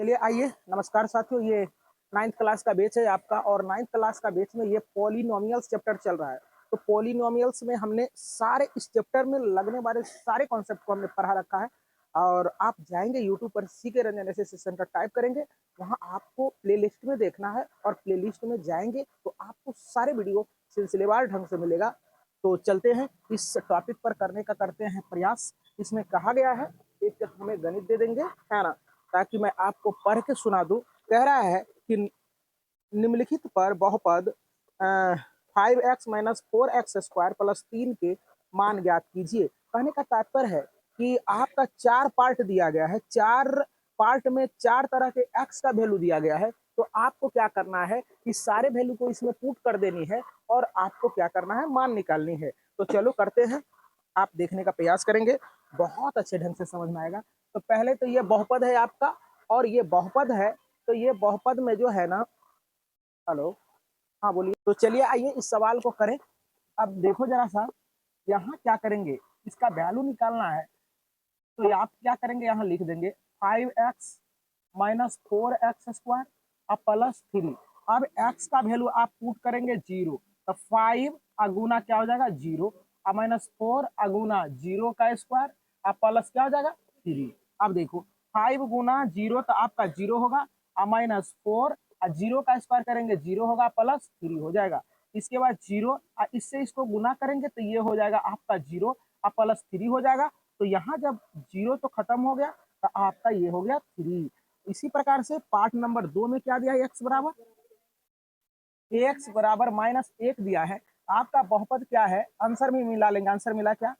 चलिए आइए, नमस्कार साथियों। ये 9th क्लास का बैच है आपका और 9th क्लास का बैच में ये पॉलिनोमियल्स चैप्टर चल रहा है। तो पॉलिनोमियल्स में हमने सारे इस चैप्टर में लगने वाले सारे कॉन्सेप्ट को हमने पढ़ा रखा है और आप जाएंगे यूट्यूब पर सीके रंजन ऐसे सेंटर टाइप करेंगे, वहाँ आपको प्लेलिस्ट में देखना है और प्लेलिस्ट में जाएंगे तो आपको सारे वीडियो सिलसिलेवार ढंग से मिलेगा। तो चलते हैं इस टॉपिक पर करने का करते हैं प्रयास। इसमें कहा गया है एक हमें गणित दे देंगे, है ना, ताकि मैं आपको पढ़ के सुना दूं। कह रहा है कि निम्नलिखित पर बहुपद 5x minus 4x square plus 3 के मान ज्ञात कीजिए। कहने का तात्पर्य है कि आपका 4 पार्ट दिया गया है, 4 पार्ट में 4 तरह के x का वैल्यू दिया गया है। तो आपको क्या करना है कि सारे वैल्यू को इसमें पुट कर देनी है और आपको क्या करना है, मान निकालनी है। तो चलो करते हैं, आप देखने का प्रयास करेंगे, बहुत अच्छे ढंग से समझ में आएगा। तो पहले तो ये बहुपद है आपका और ये बहुपद है, तो ये बहुपद में जो है ना, हेलो, हाँ बोलिए। तो चलिए आइए इस सवाल को करें। अब देखो जरा सा, यहाँ क्या करेंगे, इसका वैल्यू निकालना है। तो आप क्या करेंगे, यहाँ लिख देंगे 5x माइनस 4x स्क्वायर अब प्लस 3। अब x का वैल्यू आप पुट करेंगे 0, तो 5 अगुना क्या हो जाएगा 0, अब माइनस 4 अगुना 0 का स्क्वायर अब प्लस क्या हो जाएगा 3। अब देखो 5 गुना 0 तो आपका 0 होगा, अब माइनस 4 और 0 का स्क्वायर करेंगे 0 होगा प्लस 3 हो जाएगा। इसके बाद 0 इससे इसको गुना करेंगे तो ये हो जाएगा आपका 0 अब प्लस 3 हो जाएगा। तो यहाँ जब 0 तो खत्म हो गया तो आपका ये हो गया 3। इसी प्रकार से पार्ट नंबर 2 में क्या दिया है, एक्स बराबर माइनस 1 दिया है। आपका बहुपद क्या है, आंसर में मिला लेंगे। आंसर मिला क्या,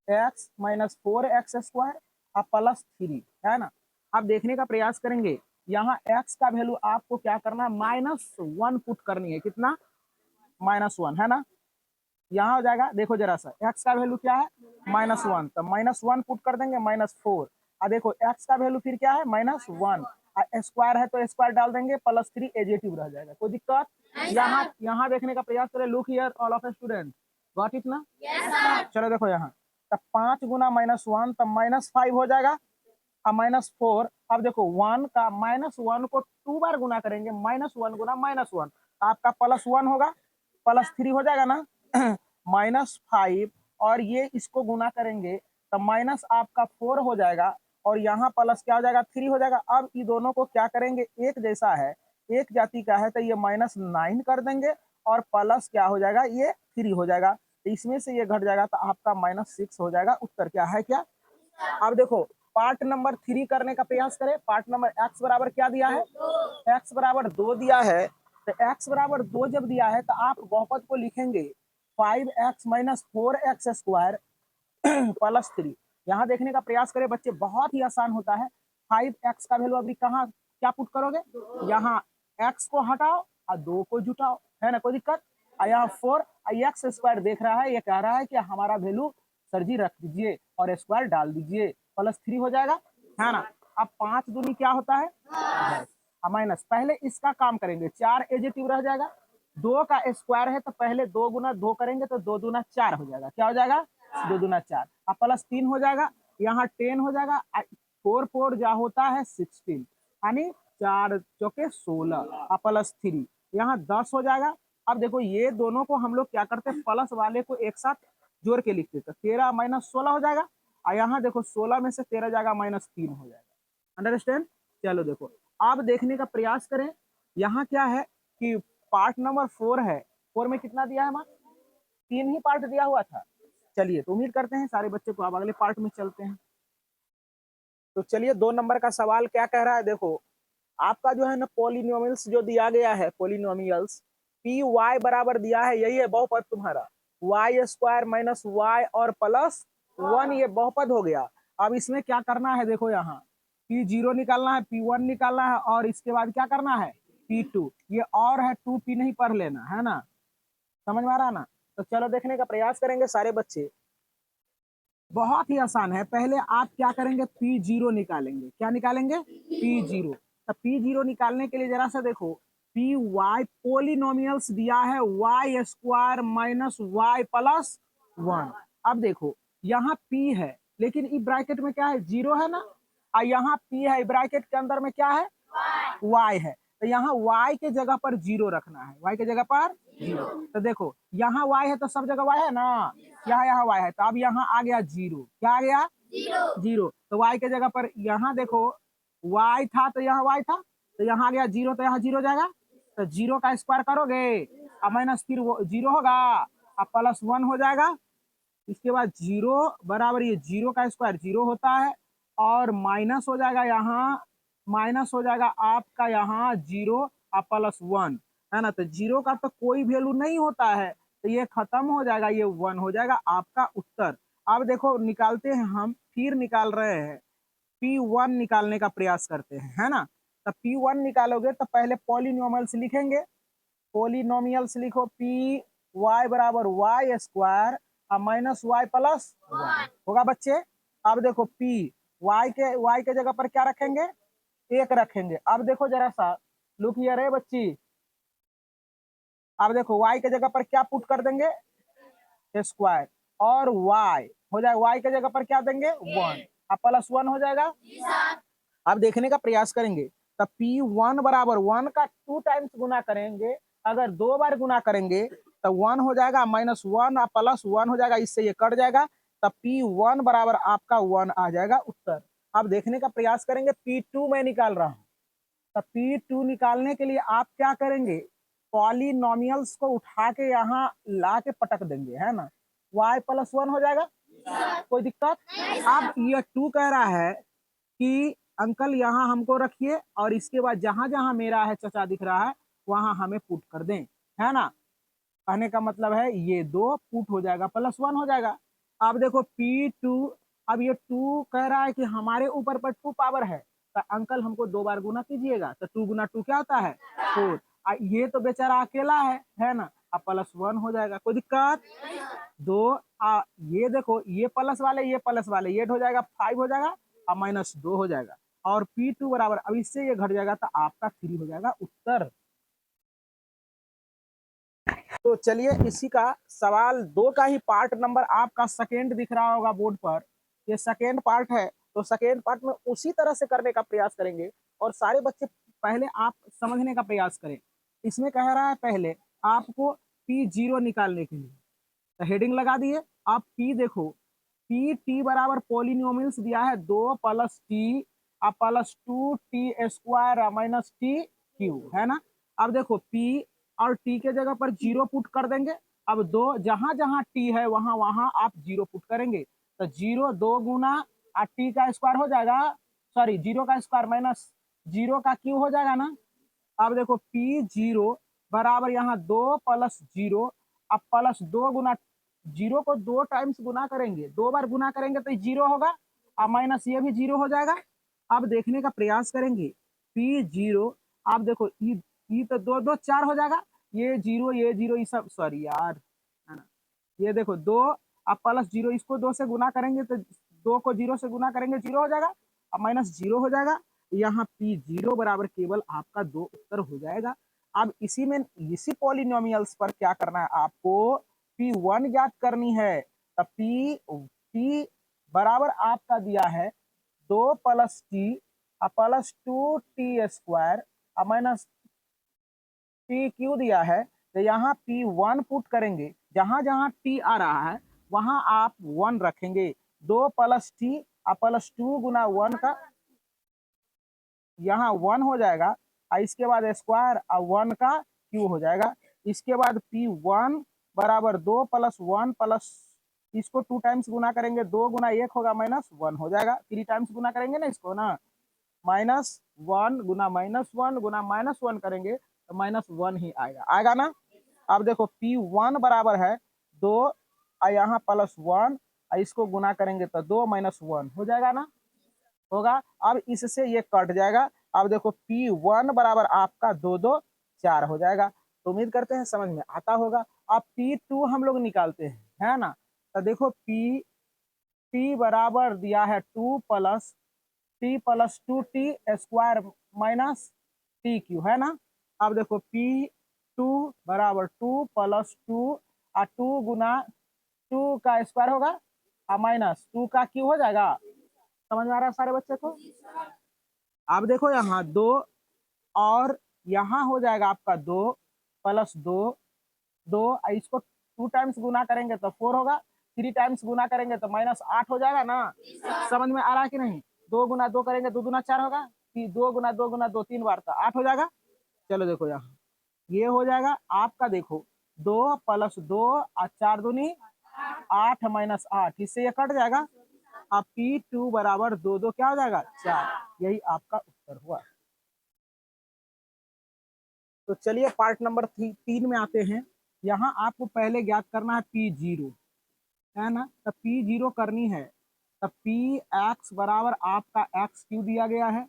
एक्स माइनस 4x स्क्वायर अब प्लस 3, है ना। अब देखने का प्रयास करेंगे, यहाँ x का वैल्यू आपको क्या करना है, -1 पुट करनी है। कितना, -1, है ना। यहाँ हो जाएगा, देखो जरा सा, x का वैल्यू क्या है -1, तो -1 पुट कर देंगे, -4। और देखो x का वैल्यू फिर क्या है -1, स्क्वायर है तो स्क्वायर डाल देंगे, +3 एजेटिव रह जाएगा। कोई दिक्कत, यहाँ देखने का प्रयास करें। Look here all of student, got it ना। चलो देखो यहाँ, तब 5 गुना -1 तब -5 हो जाएगा, अब -4। अब देखो 1 का -1 को 2 बार गुना करेंगे, -1 गुना -1 आपका +1 होगा, +3 हो जाएगा ना, -5 और ये इसको गुना करेंगे तो माइनस आपका 4 हो जाएगा और यहाँ प्लस क्या हो जाएगा 3 हो जाएगा। अब ये दोनों को क्या करेंगे, एक जैसा है, एक जाति का है, तो ये -9 कर देंगे और प्लस क्या हो जाएगा, ये 3 हो जाएगा। तो इसमें से ये घट जाएगा तो आपका -6 हो जाएगा। उत्तर क्या है, क्या। अब देखो पार्ट नंबर 3 करने का प्रयास करें। पार्ट नंबर x बराबर क्या दिया है, x बराबर 2 दिया है। तो x बराबर 2 जब दिया है तो आप बहुपद को लिखेंगे 5x minus 4x square plus 3। यहाँ देखने का प्रयास करें बच्चे, बहुत ही आसान होता है। 5x का वैल्यू अभी कहाँ क्या पुट करोगे, यहाँ x को हटाओ और 2 को जुटाओ, है ना, कोई दिक्कत। यहाँ 4 x स्क्वायर देख रहा है, ये कह रहा है कि हमारा वैल्यू सर जी रख दीजिए और स्क्वायर डाल दीजिए, +3 हो जाएगा, है ना। अब 5 दूनी क्या होता है, माइनस। पहले इसका काम करेंगे, 4 एजेटिव रह जाएगा, 2 का स्क्वायर है तो पहले 2 गुना 2 करेंगे तो 2 दूना 4 हो जाएगा। क्या हो जाएगा, 2 दूना 4, अब +3 हो जाएगा, यहाँ 10 हो जाएगा, 4 4 जा होता है 16, यानी 4 चौके 16 और +3 यहाँ 10 हो जाएगा। अब देखो ये दोनों को हम लोग क्या करते हैं, प्लस वाले को एक साथ जोड़ के लिखते, तो 13 माइनस 16 हो जाएगा और यहाँ देखो 16 में से 13 जाएगा -3 हो जाएगा। अंडरस्टैंड। चलो देखो अब देखने का प्रयास करें, यहाँ क्या है कि पार्ट नंबर 4 है, 4 में कितना दिया है, 3 ही पार्ट दिया हुआ था। चलिए तो उम्मीद करते हैं सारे बच्चे को, अब अगले पार्ट में चलते हैं। तो चलिए 2 नंबर का सवाल क्या कह रहा है, देखो आपका जो है ना पॉलिनोमियल्स जो दिया गया है, पॉलिनोमियल्स पी वाई बराबर दिया है, यही है बहुपद तुम्हारा, वाई स्क्वायर माइनस वाई और +1, ये बहुपद हो गया। अब इसमें क्या करना है, देखो यहाँ P0 निकालना है, P1 निकालना है और इसके बाद क्या करना है P2, ये और है 2P नहीं पढ़ लेना, है ना, समझ में आ रहा ना। तो चलो देखने का प्रयास करेंगे सारे बच्चे, बहुत ही आसान है। पहले आप क्या करेंगे, P0 निकालेंगे, क्या निकालेंगे P0। तो P0 निकालने के लिए जरा सा देखो, पी वाई पोलिनोमियल्स दिया है Y square minus Y plus 1। अब देखो यहाँ P है लेकिन इस ब्रैकेट में क्या है, 0 है ना, और यहाँ p है, ब्रैकेट के अंदर में क्या है, y है, तो यहाँ y के जगह पर 0 रखना है, y के जगह पर 0। तो देखो यहाँ y है तो सब जगह y है ना, यहाँ y है, तो अब यहाँ आ गया 0, क्या आ गया 0, तो y के जगह पर यहाँ देखो y था तो यहाँ y था, तो यहाँ आ गया 0, तो यहाँ 0 जाएगा, तो 0 का स्क्वायर करोगे अब माइनस फिर 0 होगा, अब प्लस 1 हो जाएगा, इसके बाद 0 बराबर ये 0 का स्क्वायर 0 होता है, और माइनस हो जाएगा यहाँ, माइनस हो जाएगा आपका यहाँ 0 और प्लस 1 है ना, तो 0 का तो कोई वैल्यू नहीं होता है, तो ये खत्म हो जाएगा, ये 1 हो जाएगा आपका उत्तर। अब देखो निकालते हैं, हम फिर निकाल रहे हैं, P1 निकालने का प्रयास करते हैं, है ना, तो P1 निकालोगे तो पहले पॉलिनोमियल्स लिखेंगे, पॉलिनोमियल्स लिखो, पी वाई बराबर वाई स्क्वायर और माइनस वाई प्लस होगा बच्चे। अब देखो पी वाई के जगह पर क्या रखेंगे, 1 रखेंगे। अब देखो जरा सा लुक हियर है बच्ची, अब देखो वाई के जगह पर क्या पुट कर देंगे, स्क्वायर, और वाई हो जाएगा, वाई के जगह पर क्या देंगे 1, अब प्लस 1 हो जाएगा। अब देखने का प्रयास करेंगे, तो P1 बराबर 1 का 2 टाइम्स गुना करेंगे, अगर 2 बार गुना करेंगे तो 1 हो जाएगा, माइनस 1 और प्लस 1 हो जाएगा, इससे ये कट जाएगा, तब P1 बराबर आपका 1 आ जाएगा उत्तर। अब देखने का प्रयास करेंगे, P2 में निकाल रहा हूँ, तो P2 निकालने के लिए आप क्या करेंगे, पॉलिनोमियल्स को उठा के यहाँ ला के पटक देंगे, है ना, y प्लस 1 हो जाएगा, कोई दिक्कत। अब ये 2 कह रहा है कि अंकल यहाँ हमको रखिए, और इसके बाद जहां जहां मेरा है चचा दिख रहा है वहां हमें पुट कर दें, है ना, कहने का मतलब है ये 2 पुट हो जाएगा, प्लस 1 हो जाएगा। अब देखो P2, अब ये 2 कह रहा है कि हमारे ऊपर पर 2 पावर है, तो अंकल हमको 2 बार गुना कीजिएगा, तो 2 गुना 2 क्या होता है 4, ये तो बेचारा अकेला है ना, अब प्लस 1 हो जाएगा, कोई दिक्कत। 2 ये देखो ये प्लस वाले ये ऐड हो जाएगा, 5 हो जाएगा, और माइनस 2 हो जाएगा, और P2 बराबर, अब इससे ये घट जाएगा तो आपका 3 हो जाएगा उत्तर। तो चलिए इसी का सवाल 2 का ही पार्ट नंबर आपका सेकेंड दिख रहा होगा बोर्ड पर, ये सेकेंड पार्ट है, तो सेकेंड पार्ट में उसी तरह से करने का प्रयास करेंगे, और सारे बच्चे पहले आप समझने का प्रयास करें। इसमें कह रहा है पहले आपको P0 निकालने के लिए, तो हेडिंग लगा दिए, आप P देखो, पी टी बराबर पॉलिनोमियल्स दिया है 2 plus T plus 2 T square minus T Q, है ना। अब देखो P और T के जगह पर 0 पुट कर देंगे, अब 2 जहां जहां T है वहां वहां आप 0 पुट करेंगे, तो 0 2 गुना T का स्क्वायर हो जाएगा, सॉरी 0 का स्क्वायर माइनस 0 का क्यू हो जाएगा ना। अब देखो P0 बराबर यहाँ 2 प्लस 0, अब प्लस 2 गुना 0 को 2 टाइम्स गुना करेंगे, 2 बार गुना करेंगे तो 0 होगा, अब माइनस ये भी 0 हो जाएगा। अब देखने का प्रयास करेंगे P0, आप देखो ई तो 2 2 4 हो जाएगा, ये 0 ये सब सॉरी यार, है ना, ये देखो 2 अब प्लस 0, इसको 2 से गुना करेंगे तो 2 को 0 से गुना करेंगे 0 हो जाएगा, अब माइनस 0 हो जाएगा, यहाँ P0 बराबर केवल आपका 2 उत्तर हो जाएगा। अब इसी में इसी पॉलिनोमियल्स पर क्या करना है आपको, P1 ज्ञात करनी है, तो P बराबर आपका दिया है 2 plus T plus 2 T square minus T Q दिया है, तो यहाँ P1 पुट करेंगे, जहां जहां टी आ रहा है वहां आप 1 रखेंगे, 2 प्लस टी प्लस 2 गुना 1 का यहाँ 1 हो जाएगा, और इसके बाद स्क्वायर 1 का क्यू हो जाएगा, इसके बाद P1 बराबर 2 प्लस 1 प्लस इसको 2 टाइम्स गुना करेंगे, 2 गुना 1 होगा माइनस 1 हो जाएगा, 3 टाइम्स गुना करेंगे ना इसको ना, माइनस 1 गुना माइनस 1 गुना माइनस 1 करेंगे तो माइनस 1 ही आएगा ना। अब देखो P1 बराबर है 2 और यहाँ प्लस 1, इसको गुना करेंगे तो 2 माइनस 1 हो जाएगा ना, होगा। अब इससे ये कट जाएगा, अब देखो P1 बराबर आपका 2 2 4 हो जाएगा, तो उम्मीद करते हैं समझ में आता होगा। अब P2 हम लोग निकालते हैं, है ना, तो देखो P बराबर दिया है 2 plus two T square minus T Q, है ना। अब देखो P2 बराबर 2 प्लस 2 और 2 गुना 2 का स्क्वायर होगा और माइनस 2 का क्यू हो जाएगा, समझ में आ रहा है सारे बच्चे को? अब देखो यहाँ 2 और यहाँ हो जाएगा आपका 2 प्लस 2, 2 इसको 2 टाइम्स गुना करेंगे तो 4 होगा, 3 टाइम्स गुना करेंगे तो -8 हो जाएगा ना। समझ में आ रहा है कि नहीं? 2 गुना 2 करेंगे 2 दूना 4 होगा, फिर 2 गुना 2 गुना 2 3 बार तो 8 हो जाएगा। चलो देखो यहाँ ये हो जाएगा आपका, देखो 2 प्लस 2 और 4 दूनी 8 माइनस 8, इससे ये कट जाएगा। अब P2 बराबर 2 2 क्या हो जाएगा 4, यही आपका उत्तर हुआ। तो चलिए पार्ट नंबर 3 में आते हैं। यहाँ आपको पहले ज्ञात करना है P0, है ना। तो P0 करनी है तो Px बराबर आपका x क्यू दिया गया है,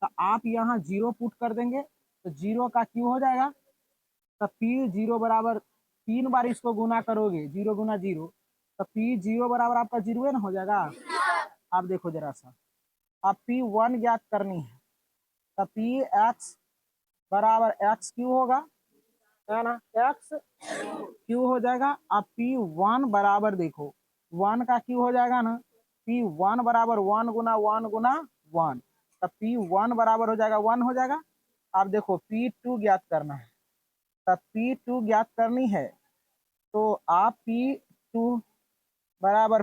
तो आप यहाँ 0 पुट कर देंगे तो 0 का क्यू हो जाएगा। तो P0 बराबर 3 बार इसको गुना करोगे 0 गुना 0, तो P0 बराबर आपका 0 है ना, हो जाएगा। आप देखो जरा सा, अब P1 ज्ञात करनी है तो Px बराबर x क्यू होगा, है ना, x क्यू हो जाएगा। अब P1 बराबर देखो 1 का क्यू हो जाएगा ना, P1 बराबर 1 गुना 1 गुना 1, तो P1 बराबर हो जाएगा 1 हो जाएगा। अब देखो P2 ज्ञात करना है, तो P2 ज्ञात करनी है तो आप P2 बराबर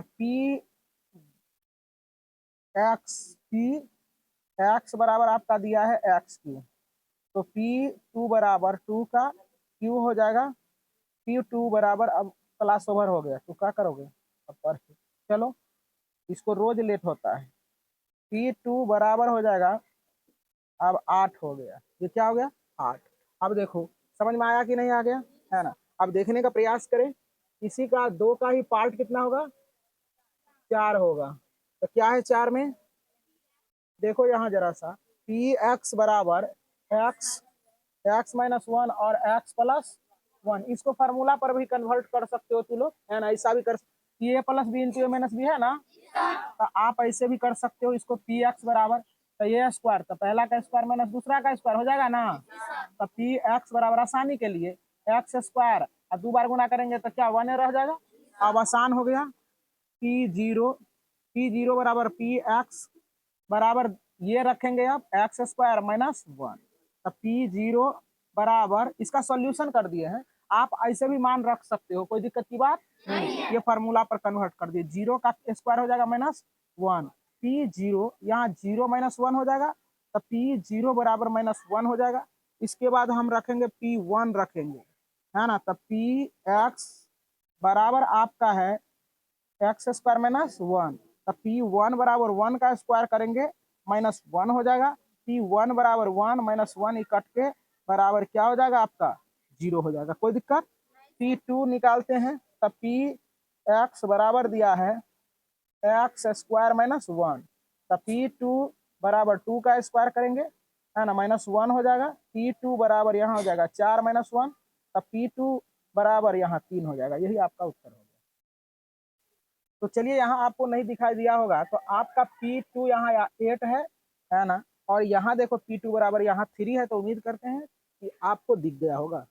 X बराबर आपका दिया है x क्यू, तो P2 बराबर 2 का क्यू हो जाएगा। P2 बराबर, अब क्लास ओवर हो गया तो क्या करोगे अब पर, चलो इसको रोज लेट होता है। P2 बराबर हो जाएगा, अब 8 हो गया, ये क्या हो गया 8। अब देखो समझ में आया कि नहीं आ गया, है ना। अब देखने का प्रयास करें, इसी का 2 का ही पार्ट कितना होगा 4 होगा, तो क्या है 4 में, देखो यहाँ जरा सा Px बराबर x माइनस 1 और x प्लस 1, इसको फार्मूला पर भी कन्वर्ट कर सकते हो तुम लोग, है ना। ऐसा भी कर, a plus B into A minus B है ना, तो आप ऐसे भी कर सकते हो इसको। Px बराबर तो ये स्क्वायर, तो पहला का स्क्वायर माइनस दूसरा का स्क्वायर हो जाएगा ना, तो Px बराबर आसानी के लिए एक्स स्क्वायर और 2 बार गुना करेंगे तो क्या 1 रह जाएगा। अब आसान हो गया। P0 बराबर Px बराबर ये रखेंगे आप एक्स स्क्वायर माइनस 1, तो P0 बराबर इसका सॉल्यूशन कर दिए हैं। आप ऐसे भी मान रख सकते हो, कोई दिक्कत की बात नहीं। ये फार्मूला पर कन्वर्ट कर दिए, 0 का स्क्वायर हो जाएगा -1, P0 यहाँ 0 माइनस 1 हो जाएगा, तो P0 बराबर -1 हो जाएगा। इसके बाद हम रखेंगे P1 रखेंगे, है ना, तो Px बराबर आपका है एक्स स्क्वायर माइनस 1, तो P1 बराबर 1 का स्क्वायर करेंगे -1 हो जाएगा। P1 बराबर 1 -1 इकट के बराबर क्या हो जाएगा आपका 0 हो जाएगा, कोई दिक्कत। P2 निकालते हैं, तो Px बराबर दिया है एक्स स्क्वायर माइनस 1, तो P2 बराबर 2 का स्क्वायर करेंगे, है ना, -1 हो जाएगा। P2 बराबर यहाँ हो जाएगा 4 माइनस 1, तो P2 बराबर यहाँ 3 हो जाएगा, यही आपका उत्तर होगा। तो चलिए यहाँ आपको नहीं दिखाई दिया होगा, तो आपका P2 यहाँ 8 है ना, और यहाँ देखो P2 बराबर यहाँ 3 है, तो उम्मीद करते हैं कि आपको दिख गया होगा।